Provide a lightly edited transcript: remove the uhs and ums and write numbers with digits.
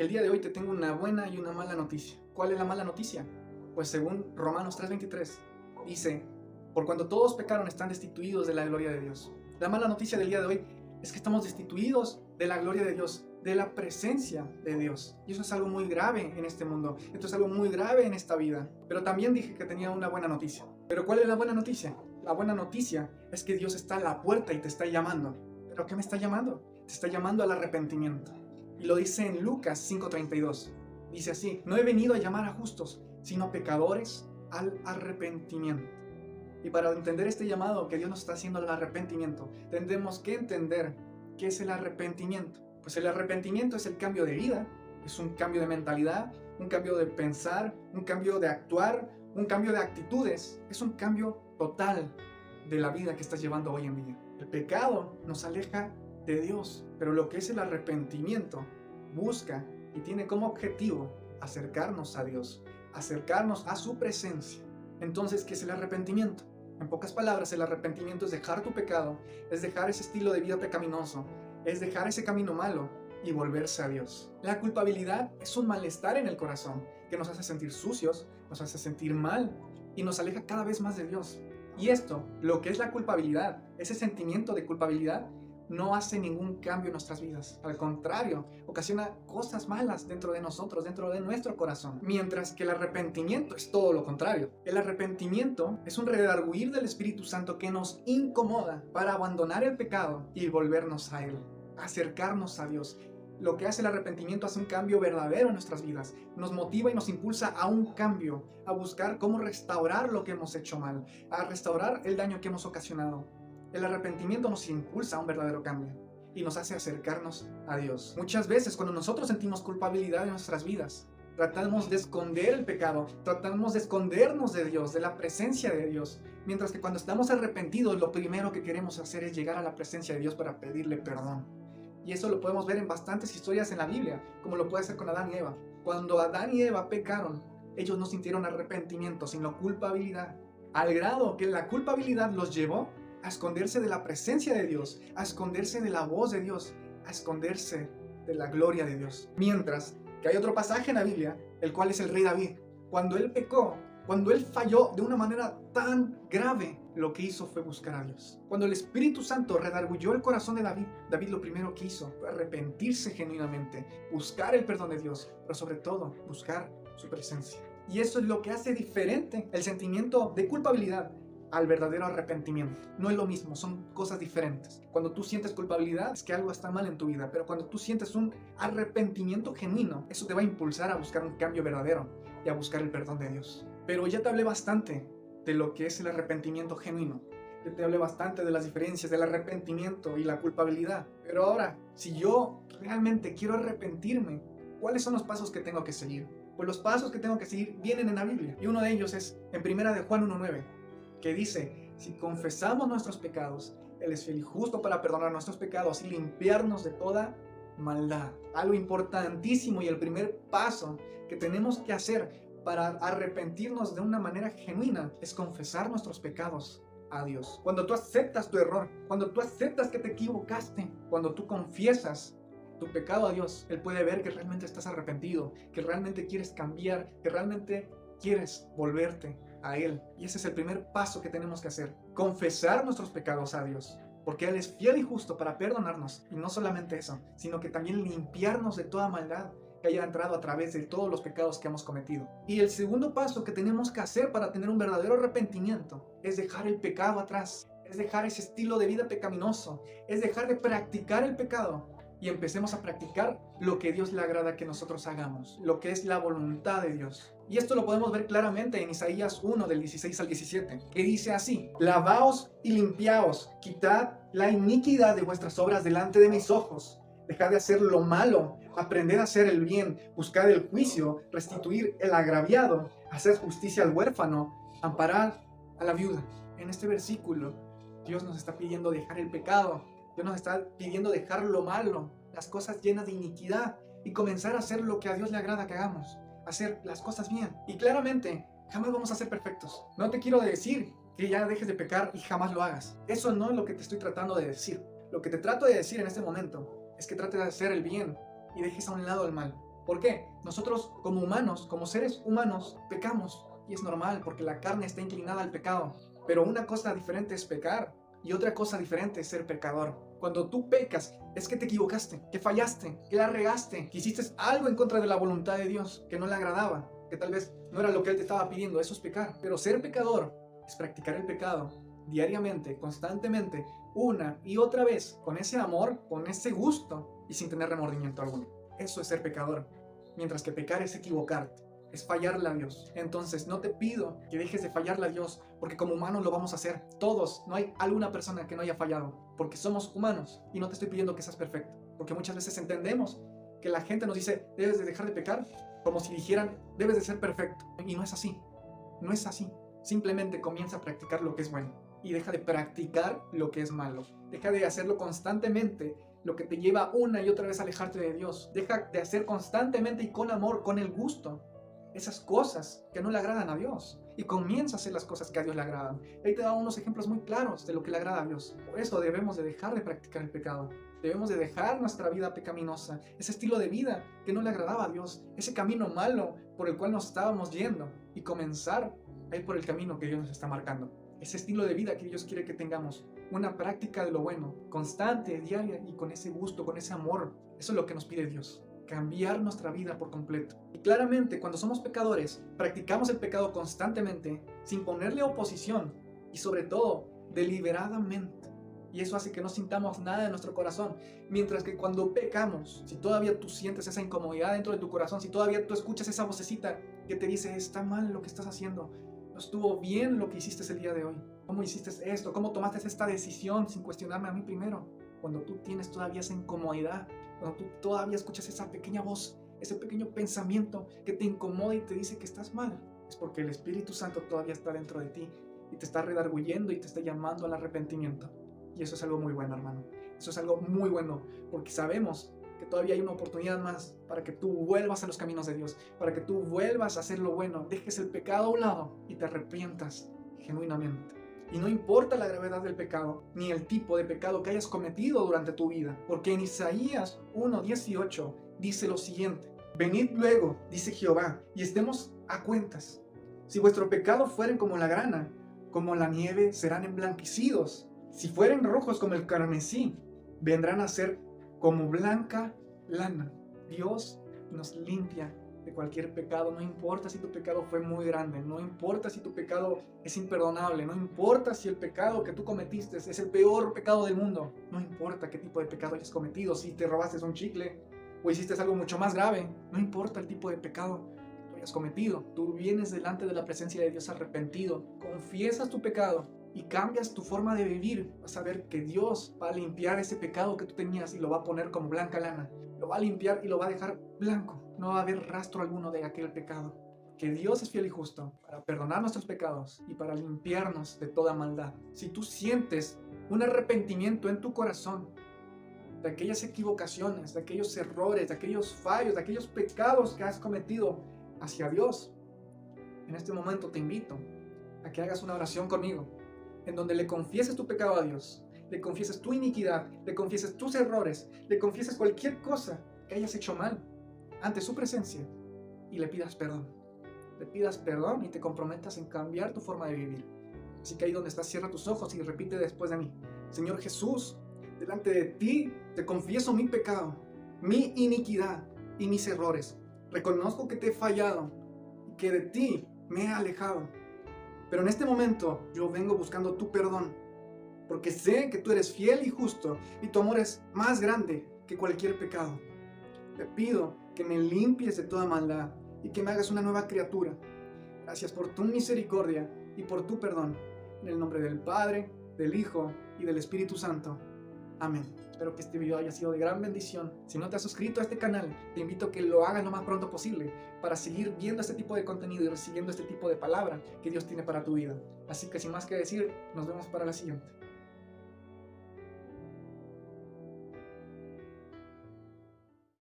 El día de hoy te tengo una buena y una mala noticia. ¿Cuál es la mala noticia? Pues según Romanos 3:23, dice, por cuanto todos pecaron están destituidos de la gloria de Dios. La mala noticia del día de hoy es que estamos destituidos de la gloria de Dios, de la presencia de Dios. Y eso es algo muy grave en este mundo. Esto es algo muy grave en esta vida. Pero también dije que tenía una buena noticia. ¿Pero cuál es la buena noticia? La buena noticia es que Dios está a la puerta y te está llamando. ¿Pero qué me está llamando? Te está llamando al arrepentimiento. Y lo dice en Lucas 5:32. Dice así, no he venido a llamar a justos, sino a pecadores al arrepentimiento. Y para entender este llamado que Dios nos está haciendo al arrepentimiento, tendremos que entender qué es el arrepentimiento. Pues el arrepentimiento es el cambio de vida, es un cambio de mentalidad, un cambio de pensar, un cambio de actuar, un cambio de actitudes. Es un cambio total de la vida que estás llevando hoy en día. El pecado nos aleja de Dios, pero lo que es el arrepentimiento busca y tiene como objetivo acercarnos a Dios, acercarnos a su presencia. Entonces, ¿qué es el arrepentimiento? En pocas palabras, el arrepentimiento es dejar tu pecado, es dejar ese estilo de vida pecaminoso, es dejar ese camino malo y volverse a Dios. La culpabilidad es un malestar en el corazón que nos hace sentir sucios, nos hace sentir mal y nos aleja cada vez más de Dios. Y esto, lo que es la culpabilidad, ese sentimiento de culpabilidad, no hace ningún cambio en nuestras vidas. Al contrario, ocasiona cosas malas dentro de nosotros, dentro de nuestro corazón. Mientras que el arrepentimiento es todo lo contrario. El arrepentimiento es un redarguir del Espíritu Santo que nos incomoda para abandonar el pecado y volvernos a Él, acercarnos a Dios. Lo que hace el arrepentimiento hace un cambio verdadero en nuestras vidas. Nos motiva y nos impulsa a un cambio, a buscar cómo restaurar lo que hemos hecho mal, a restaurar el daño que hemos ocasionado. El arrepentimiento nos impulsa a un verdadero cambio y nos hace acercarnos a Dios. Muchas veces cuando nosotros sentimos culpabilidad en nuestras vidas, tratamos de esconder el pecado, tratamos de escondernos de Dios, de la presencia de Dios. Mientras que cuando estamos arrepentidos, lo primero que queremos hacer es llegar a la presencia de Dios para pedirle perdón. Y eso lo podemos ver en bastantes historias en la Biblia, como lo puede ser con Adán y Eva. Cuando Adán y Eva pecaron, ellos no sintieron arrepentimiento, sino culpabilidad, al grado que la culpabilidad los llevó a esconderse de la presencia de Dios, a esconderse de la voz de Dios, a esconderse de la gloria de Dios. Mientras que hay otro pasaje en la Biblia, el cual es el rey David. Cuando él pecó, cuando él falló de una manera tan grave, lo que hizo fue buscar a Dios. Cuando el Espíritu Santo redarguyó el corazón de David, David lo primero que hizo fue arrepentirse genuinamente, buscar el perdón de Dios, pero sobre todo buscar su presencia. Y eso es lo que hace diferente el sentimiento de culpabilidad al verdadero arrepentimiento. No es lo mismo, son cosas diferentes. Cuando tú sientes culpabilidad es que algo está mal en tu vida, pero cuando tú sientes un arrepentimiento genuino, eso te va a impulsar a buscar un cambio verdadero y a buscar el perdón de Dios. Pero ya te hablé bastante de lo que es el arrepentimiento genuino. Yo te hablé bastante de las diferencias del arrepentimiento y la culpabilidad. Pero ahora, si yo realmente quiero arrepentirme, ¿cuáles son los pasos que tengo que seguir? Pues los pasos que tengo que seguir vienen en la Biblia. Y uno de ellos es en 1 de Juan 1:9. Que dice, si confesamos nuestros pecados, Él es fiel y justo para perdonar nuestros pecados y limpiarnos de toda maldad. Algo importantísimo y el primer paso que tenemos que hacer para arrepentirnos de una manera genuina es confesar nuestros pecados a Dios. Cuando tú aceptas tu error, cuando tú aceptas que te equivocaste, cuando tú confiesas tu pecado a Dios, Él puede ver que realmente estás arrepentido, que realmente quieres cambiar, que realmente quieres volverte a Él. Y ese es el primer paso que tenemos que hacer, confesar nuestros pecados a Dios, porque Él es fiel y justo para perdonarnos, y no solamente eso, sino que también limpiarnos de toda maldad que haya entrado a través de todos los pecados que hemos cometido. Y el segundo paso que tenemos que hacer para tener un verdadero arrepentimiento es dejar el pecado atrás, es dejar ese estilo de vida pecaminoso, es dejar de practicar el pecado y empecemos a practicar lo que Dios le agrada que nosotros hagamos, lo que es la voluntad de Dios. Y esto lo podemos ver claramente en Isaías 1, del 16 al 17, que dice así, lavaos y limpiaos, quitad la iniquidad de vuestras obras delante de mis ojos, dejad de hacer lo malo, aprended a hacer el bien, buscad el juicio, restituir el agraviado, hacer justicia al huérfano, amparar a la viuda. En este versículo, Dios nos está pidiendo dejar el pecado, Dios nos está pidiendo dejar lo malo, las cosas llenas de iniquidad y comenzar a hacer lo que a Dios le agrada que hagamos, hacer las cosas bien. Y claramente, jamás vamos a ser perfectos. No te quiero decir que ya dejes de pecar y jamás lo hagas. Eso no es lo que te estoy tratando de decir. Lo que te trato de decir en este momento es que trates de hacer el bien y dejes a un lado el mal. ¿Por qué? Nosotros como humanos, como seres humanos, pecamos. Y es normal porque la carne está inclinada al pecado. Pero una cosa diferente es pecar y otra cosa diferente es ser pecador. Cuando tú pecas es que te equivocaste, que fallaste, que la regaste, que hiciste algo en contra de la voluntad de Dios, que no le agradaba, que tal vez no era lo que Él te estaba pidiendo. Eso es pecar. Pero ser pecador es practicar el pecado diariamente, constantemente, una y otra vez, con ese amor, con ese gusto y sin tener remordimiento alguno. Eso es ser pecador. Mientras que pecar es equivocarte, es fallarle a Dios. Entonces no te pido que dejes de fallarle a Dios, porque como humanos lo vamos a hacer. Todos, no hay alguna persona que no haya fallado, porque somos humanos. Y no te estoy pidiendo que seas perfecto, porque muchas veces entendemos que la gente nos dice, debes de dejar de pecar, como si dijeran, debes de ser perfecto. Y no es así, no es así. Simplemente comienza a practicar lo que es bueno y deja de practicar lo que es malo. Deja de hacerlo constantemente, lo que te lleva una y otra vez a alejarte de Dios. Deja de hacer constantemente y con amor, con el gusto, esas cosas que no le agradan a Dios. Y comienza a hacer las cosas que a Dios le agradan. Ahí te da unos ejemplos muy claros de lo que le agrada a Dios. Por eso debemos de dejar de practicar el pecado. Debemos de dejar nuestra vida pecaminosa, ese estilo de vida que no le agradaba a Dios, ese camino malo por el cual nos estábamos yendo, y comenzar a ir por el camino que Dios nos está marcando. Ese estilo de vida que Dios quiere que tengamos, una práctica de lo bueno, constante, diaria y con ese gusto, con ese amor. Eso es lo que nos pide Dios, cambiar nuestra vida por completo. Y claramente cuando somos pecadores, practicamos el pecado constantemente, sin ponerle oposición y sobre todo deliberadamente. Y eso hace que no sintamos nada en nuestro corazón. Mientras que cuando pecamos, si todavía tú sientes esa incomodidad dentro de tu corazón, si todavía tú escuchas esa vocecita que te dice, está mal lo que estás haciendo, no estuvo bien lo que hiciste el día de hoy, ¿cómo hiciste esto? ¿Cómo tomaste esta decisión sin cuestionarme a mí primero? Cuando tú tienes todavía esa incomodidad, cuando tú todavía escuchas esa pequeña voz, ese pequeño pensamiento que te incomoda y te dice que estás mal, es porque el Espíritu Santo todavía está dentro de ti y te está redarguyendo y te está llamando al arrepentimiento. Y eso es algo muy bueno, hermano. Eso es algo muy bueno, porque sabemos que todavía hay una oportunidad más para que tú vuelvas a los caminos de Dios, para que tú vuelvas a hacer lo bueno, dejes el pecado a un lado y te arrepientas genuinamente. Y no importa la gravedad del pecado, ni el tipo de pecado que hayas cometido durante tu vida, porque en Isaías 1:18 dice lo siguiente: venid luego, dice Jehová, y estemos a cuentas. Si vuestro pecado fueren como la grana, como la nieve serán emblanquecidos. Si fueren rojos como el carmesí, vendrán a ser como blanca lana. Dios nos limpia de cualquier pecado, no importa si tu pecado fue muy grande, no importa si tu pecado es imperdonable, no importa si el pecado que tú cometiste es el peor pecado del mundo, no importa qué tipo de pecado hayas cometido, si te robaste un chicle o hiciste algo mucho más grave, no importa el tipo de pecado que tú hayas cometido, tú vienes delante de la presencia de Dios arrepentido, confiesas tu pecado y cambias tu forma de vivir. Vas a ver que Dios va a limpiar ese pecado que tú tenías y lo va a poner como blanca lana. Lo va a limpiar y lo va a dejar blanco. No va a haber rastro alguno de aquel pecado. Que Dios es fiel y justo para perdonar nuestros pecados y para limpiarnos de toda maldad. Si tú sientes un arrepentimiento en tu corazón de aquellas equivocaciones, de aquellos errores, de aquellos fallos, de aquellos pecados que has cometido hacia Dios, en este momento te invito a que hagas una oración conmigo, en donde le confieses tu pecado a Dios, le confieses tu iniquidad, le confieses tus errores, le confieses cualquier cosa que hayas hecho mal ante su presencia y le pidas perdón. Le pidas perdón y te comprometas en cambiar tu forma de vivir. Así que ahí donde estás, cierra tus ojos y repite después de mí: Señor Jesús, delante de ti te confieso mi pecado, mi iniquidad y mis errores. Reconozco que te he fallado y que de ti me he alejado. Pero en este momento yo vengo buscando tu perdón, porque sé que tú eres fiel y justo y tu amor es más grande que cualquier pecado. Te pido que me limpies de toda maldad y que me hagas una nueva criatura. Gracias por tu misericordia y por tu perdón. En el nombre del Padre, del Hijo y del Espíritu Santo. Amén. Espero que este video haya sido de gran bendición. Si no te has suscrito a este canal, te invito a que lo hagas lo más pronto posible para seguir viendo este tipo de contenido y recibiendo este tipo de palabra que Dios tiene para tu vida. Así que sin más que decir, nos vemos para la siguiente.